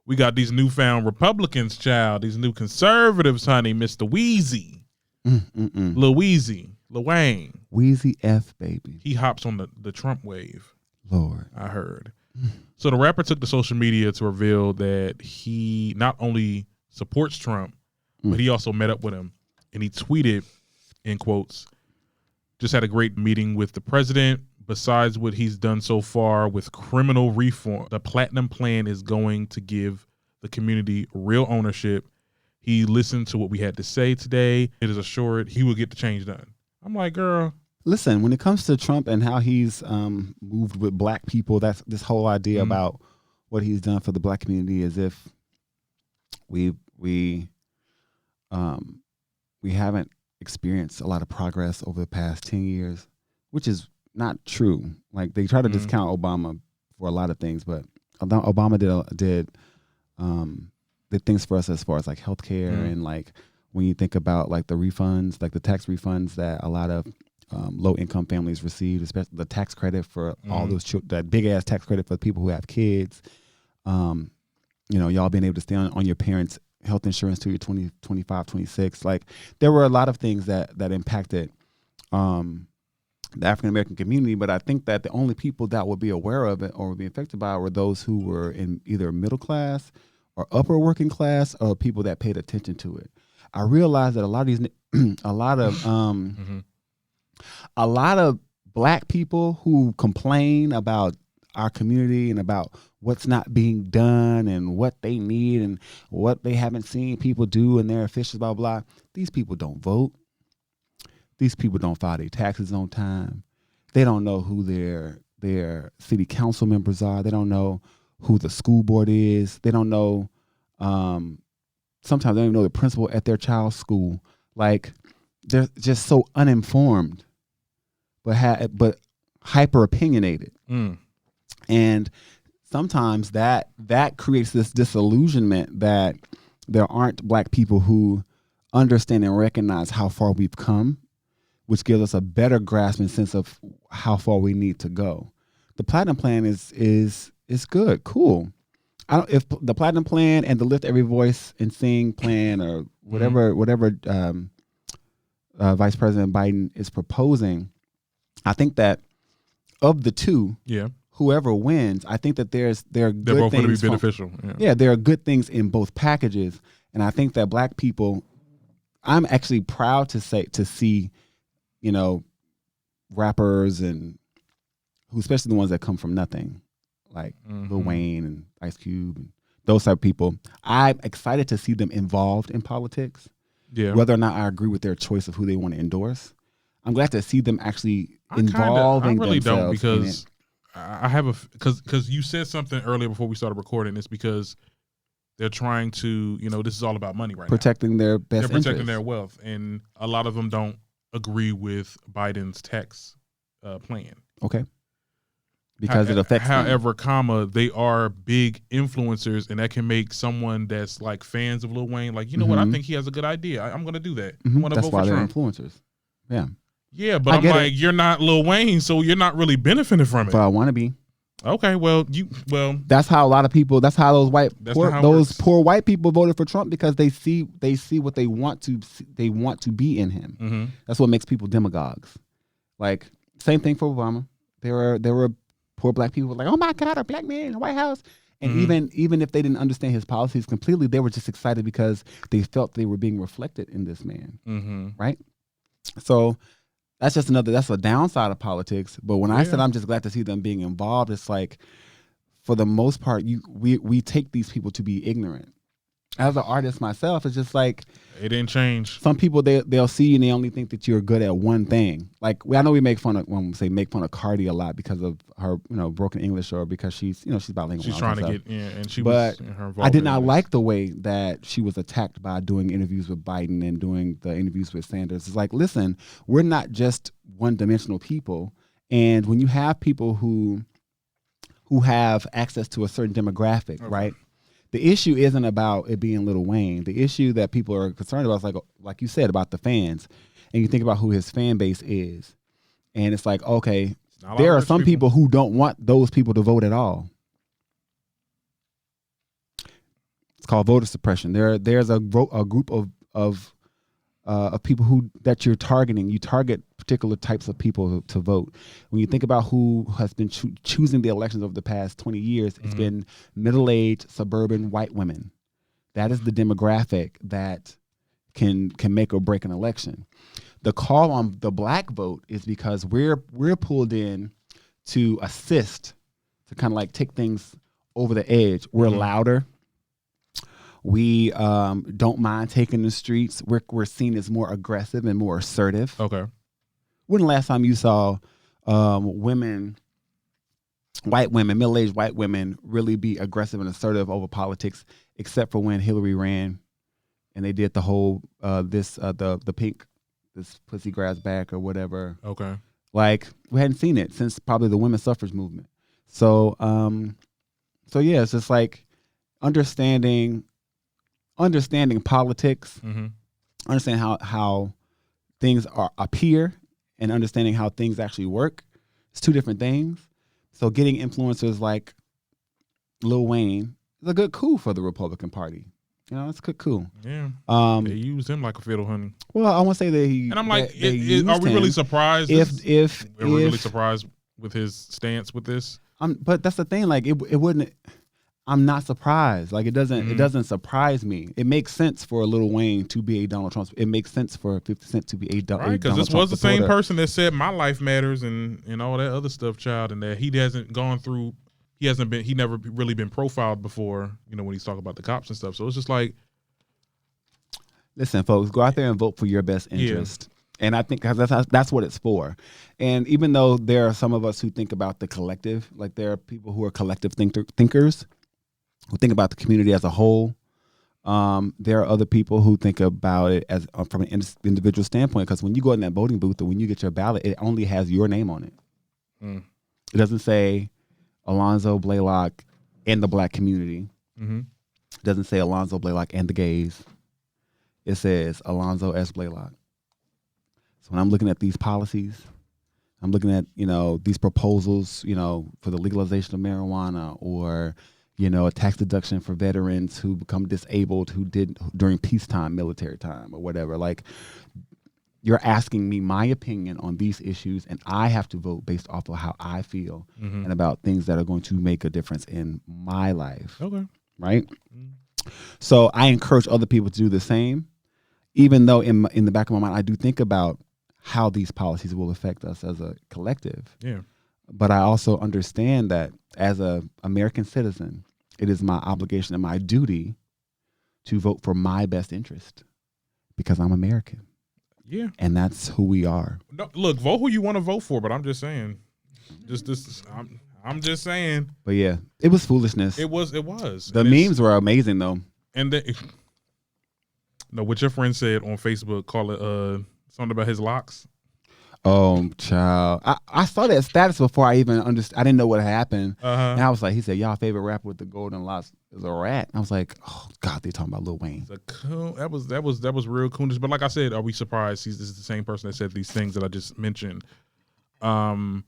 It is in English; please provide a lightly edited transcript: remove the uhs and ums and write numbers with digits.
we got these newfound Republicans, child, these new conservatives, honey, Mr. Wheezy. Lil Weezy, Lil Wayne. Weezy F, baby. He hops on the Trump wave. Lord. I heard. So the rapper took to social media to reveal that he not only supports Trump, but he also met up with him. And he tweeted, in quotes, just had a great meeting with the president. Besides what he's done so far with criminal reform, the Platinum Plan is going to give the community real ownership. He listened to what we had to say today. It is assured he will get the change done. I'm like, girl. Listen, when it comes to Trump and how he's moved with black people, that's this whole idea about what he's done for the black community, as if we haven't experienced a lot of progress over the past 10 years, which is not true. Like, they try to discount Obama for a lot of things, but Obama did things for us as far as like healthcare and like when you think about like the refunds, like the tax refunds that a lot of low income families received, especially the tax credit for all those children, that big ass tax credit for people who have kids. You know, y'all being able to stay on your parents' health insurance till you're 20, 25, 26. Like, there were a lot of things that impacted the African American community, but I think that the only people that would be aware of it or would be affected by it were those who were in either middle class or upper working class, or people that paid attention to it. I realized that a lot of these, a lot of black people who complain about our community and about what's not being done and what they need and what they haven't seen people do and their officials, blah, blah. These people don't vote. These people don't file their taxes on time. They don't know who their city council members are. They don't know who the school board is. They don't know, sometimes they don't even know the principal at their child's school. Like, they're just so uninformed, but hyper opinionated. And sometimes that creates this disillusionment that there aren't black people who understand and recognize how far we've come, which gives us a better grasp and sense of how far we need to go. The Platinum Plan is good, cool. If the Platinum Plan and the Lift Every Voice and Sing plan or whatever Vice President Biden is proposing, I think that of the two, whoever wins, I think that there are good they're both things. Going to be beneficial. There are good things in both packages, and I think that black people, I'm actually proud to see, you know, rappers and especially the ones that come from nothing, like Lil Wayne and Ice Cube and those type of people. I'm excited to see them involved in politics. Whether or not I agree with their choice of who they want to endorse, I'm glad to see them actually involving I really themselves. Don't, because I have because you said something earlier before we started recording. It's because they're trying to, you know, this is all about money right protecting now. Their best They're protecting interests. their wealth, and a lot of them don't agree with Biden's tax plan. Okay. Because it affects however, they are big influencers, and that can make someone that's like fans of Lil Wayne, like, you know what, I think he has a good idea. I'm going to do that. I'm going to vote for Trump. That's why they're influencers. Yeah. Yeah, but I'm like, you're not Lil Wayne, so you're not really benefiting from it. But I want to be. Okay, well, that's how a lot of people. That's how those poor white people voted for Trump, because they see what they want to. They want to be in him. That's what makes people demagogues. Like, same thing for Obama. There were poor black people like, oh my God, a black man in the White House. And even if they didn't understand his policies completely, they were just excited because they felt they were being reflected in this man. Right. So that's a downside of politics. But when I said I'm just glad to see them being involved, it's like, for the most part, we take these people to be ignorant. As an artist myself, it's just like, it didn't change. Some people, they'll see you and they only think that you're good at one thing. Like, I know we make fun of Cardi a lot because of her, you know, broken English, or because she's bilingual. She's trying to get in, and she but was her I did not like the way that she was attacked by doing interviews with Biden and doing the interviews with Sanders. It's like, listen, we're not just one-dimensional people, and when you have people who have access to a certain demographic, right? The issue isn't about it being Lil Wayne. The issue that people are concerned about is like you said, about the fans. And you think about who his fan base is. And it's like, okay, there are some people who don't want those people to vote at all. It's called voter suppression. There's a group of people that you're targeting. You target particular types of people to vote. When you think about who has been choosing the elections over the past 20 years, it's been middle-aged suburban white women. That is the demographic that can make or break an election. The call on the black vote is because we're pulled in to assist, to kind of like take things over the edge. We're louder. We don't mind taking the streets. We're seen as more aggressive and more assertive. Okay. When the last time you saw women, middle-aged white women, really be aggressive and assertive over politics, except for when Hillary ran and they did the whole the pink, this pussy grabs back or whatever. Okay. Like, we hadn't seen it since probably the women's suffrage movement. So yeah, it's just like understanding politics, understanding how things appear, and understanding how things actually work. It's two different things. So getting influencers like Lil Wayne is a good coup for the Republican Party. You know, it's a good coup. Yeah. They used him like a fiddle, honey. Well, I won't say that he. And I'm like, are we really surprised? Are we really surprised with his stance with this? But that's the thing. Like, it wouldn't. I'm not surprised. Like, it doesn't surprise me. It makes sense for Lil Wayne to be a Donald Trump. It makes sense for 50 Cent to be a Donald Trump. Because this was the same person that said my life matters and all that other stuff, child, and that he hasn't gone through. He never really been profiled before. You know, when he's talking about the cops and stuff. So it's just like, listen, folks, go out there and vote for your best interest. Yeah. And I think that's what it's for. And even though there are some of us who think about the collective, like there are people who are collective thinkers. Who think about the community as a whole. There are other people who think about it as from an individual standpoint, because when you go in that voting booth or when you get your ballot, it only has your name on it. It doesn't say Alonzo Blaylock and the black community. It doesn't say Alonzo Blaylock and the gays. It says Alonzo S. Blaylock. So when I'm looking at these policies, I'm looking at, these proposals, for the legalization of marijuana, or a tax deduction for veterans who become disabled, who did during peacetime, military time, or whatever. Like, you're asking me my opinion on these issues, and I have to vote based off of how I feel and about things that are going to make a difference in my life. Okay. Right? So I encourage other people to do the same, even though in the back of my mind, I do think about how these policies will affect us as a collective. Yeah. But I also understand that as an American citizen, it is my obligation and my duty to vote for my best interest because I'm American. Yeah. And that's who we are. No, look, vote who you want to vote for, but I'm just saying. I'm just saying. But yeah, it was foolishness. It was. The memes were amazing though. And what your friend said on Facebook, call it something about his locks. Oh, child. I saw that status before I even understood. I didn't know what happened. And I was like, he said, y'all favorite rapper with the golden locks is a rat. And I was like, oh, God, they're talking about Lil Wayne. That was real coonish. But like I said, are we surprised this is the same person that said these things that I just mentioned? And